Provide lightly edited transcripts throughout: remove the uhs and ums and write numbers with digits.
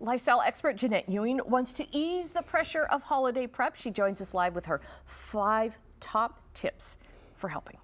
Lifestyle expert Janette Ewen wants to ease the pressure of holiday prep. She joins us live with her 5 top tips for helping.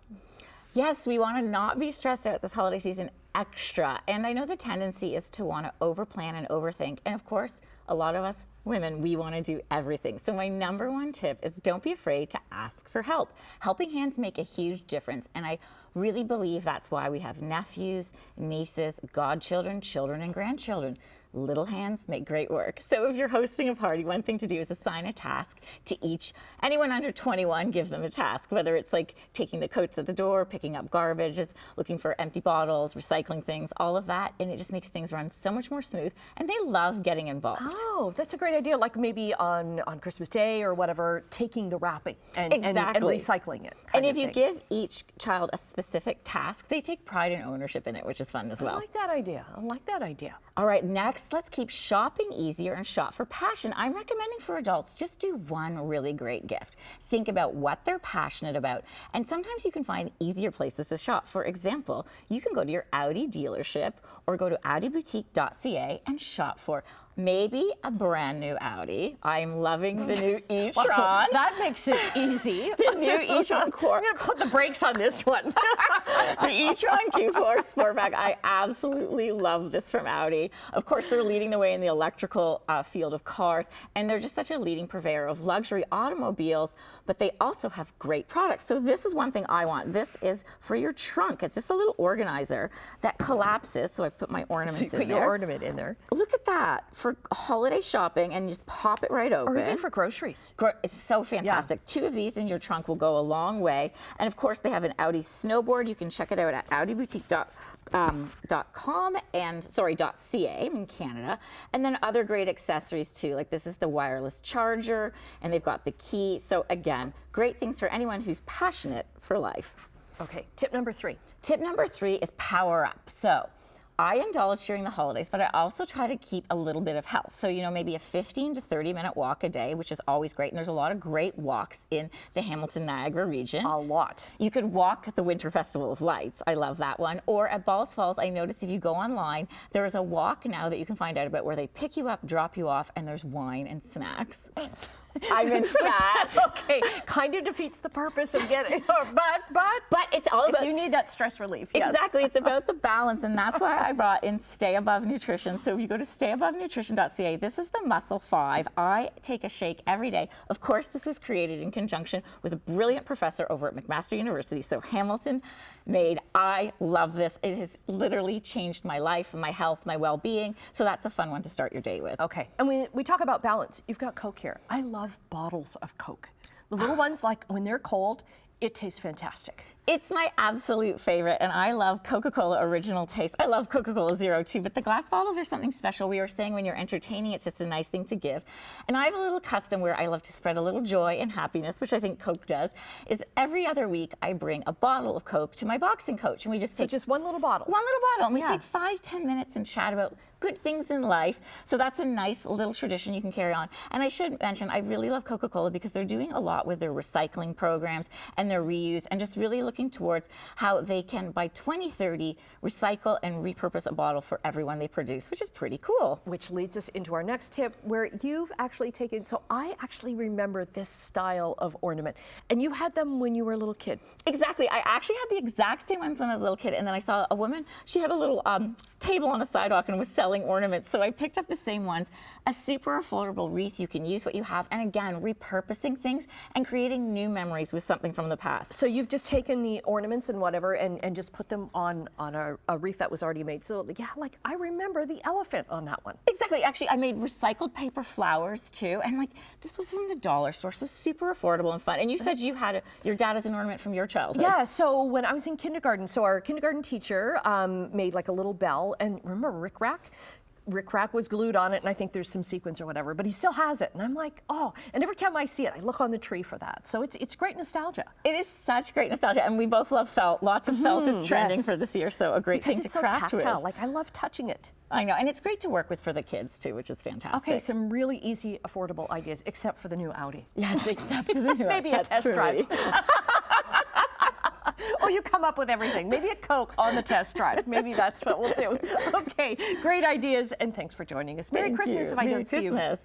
Yes, we want to not be stressed out this holiday season extra. And I know the tendency is to want to overplan and overthink. And of course, a lot of us women, we want to do everything. So my number 1 tip is don't be afraid to ask for help. Helping hands make a huge difference. And I really believe that's why we have nephews, nieces, godchildren, children, and grandchildren. Little hands make great work. So if you're hosting a party, one thing to do is assign a task to each. Anyone under 21, give them a task, whether it's like taking the coats at the door, picking up garbage, just looking for empty bottles, recycling things, all of that. And it just makes things run so much more smooth. And they love getting involved. Oh, that's a great idea. Like maybe on Christmas Day or whatever, taking the wrapping and recycling it. And if you give each child a specific task, they take pride and ownership in it, which is fun as well. I like that idea. I like that idea. All right, next, let's keep shopping easier and shop for passion. I'm recommending for adults, just do one really great gift. Think about what they're passionate about, and sometimes you can find easier places to shop. For example, you can go to your Audi dealership or go to audiboutique.ca and shop for maybe a brand new Audi. I'm loving the new e-tron. Well, that makes it easy. The new e-tron Core. I'm going to put the brakes on this one. The e-tron Q4 Sportback. I absolutely love this from Audi. Of course, they're leading the way in the electrical field of cars, and they're just such a leading purveyor of luxury automobiles, but they also have great products. So this is one thing I want. This is for your trunk. It's just a little organizer that collapses. So I've put my ornaments in there. So you put your ornament in there. Look at that. For holiday shopping, and you pop it right open. Or even for groceries. It's so fantastic. Yeah. 2 of these in your trunk will go a long way. And of course, they have an Audi snowboard. You can check it out at audiboutique.com and .ca in Canada. And then other great accessories too. Like this is the wireless charger, and they've got the key. So again, great things for anyone who's passionate for life. Okay, tip number 3. Tip number 3 is power up. So I indulge during the holidays, but I also try to keep a little bit of health. So, you know, maybe a 15 to 30-minute walk a day, which is always great. And there's a lot of great walks in the Hamilton-Niagara region. A lot. You could walk at the Winter Festival of Lights. I love that one. Or at Balls Falls, I noticed if you go online, there is a walk now that you can find out about where they pick you up, drop you off, and there's wine and snacks. I'm in for that. Okay, kind of defeats the purpose of getting, but it's all about, you need that stress relief. Yes. Exactly, it's about the balance, and that's why I brought in Stay Above Nutrition. So if you go to stayabovenutrition.ca, this is the Muscle 5. I take a shake every day. Of course, this was created in conjunction with a brilliant professor over at McMaster University, so Hamilton made. I love this. It has literally changed my life, my health, my well-being, so that's a fun one to start your day with. Okay, and we talk about balance. You've got Coke here. I love bottles of Coke. The little ones, like when they're cold, it tastes fantastic. It's my absolute favorite, and I love Coca-Cola Original Taste. I love Coca-Cola Zero too, but the glass bottles are something special. We were saying when you're entertaining, it's just a nice thing to give. And I have a little custom where I love to spread a little joy and happiness, which I think Coke does, is every other week I bring a bottle of Coke to my boxing coach, and we just take just one little bottle. One little bottle, and we take 5-10 minutes and chat about good things in life. So that's a nice little tradition you can carry on. And I should mention, I really love Coca-Cola because they're doing a lot with their recycling programs and their reuse, and just really looking towards how they can, by 2030, recycle and repurpose a bottle for everyone they produce, which is pretty cool. Which leads us into our next tip, where you've actually taken, so I actually remember this style of ornament, and you had them when you were a little kid. Exactly. I actually had the exact same ones when I was a little kid, and then I saw a woman, she had a little table on a sidewalk and was selling ornaments, so I picked up the same ones. A super affordable wreath. You can use what you have, and again, repurposing things and creating new memories with something from the past. So you've just taken the ornaments and whatever and just put them on a wreath that was already made. So yeah, like I remember the elephant on that one. Exactly. Actually, I made recycled paper flowers too, and like this was from the dollar store, so super affordable and fun. And you said you had your dad as an ornament from your childhood. Yeah. So when I was in kindergarten, so our kindergarten teacher made like a little bell, and remember Rick Rack? Rick Rack was glued on it, and I think there's some sequins or whatever, but he still has it. And I'm like, oh, and every time I see it, I look on the tree for that. So it's great nostalgia. It is such great nostalgia, and we both love felt. Lots of felt is trending for this year, so a great thing to craft so tactile. with. Like I love touching it. I know, and it's great to work with for the kids too, which is fantastic. Okay, some really easy, affordable ideas, except for the new Audi. Yes, except for the new Audi. Maybe a test drive. Oh, you come up with everything. Maybe a Coke on the test drive. Maybe that's what we'll do. Okay, great ideas, and thanks for joining us. Merry Thank Christmas you. if I Merry don't see you. Christmas.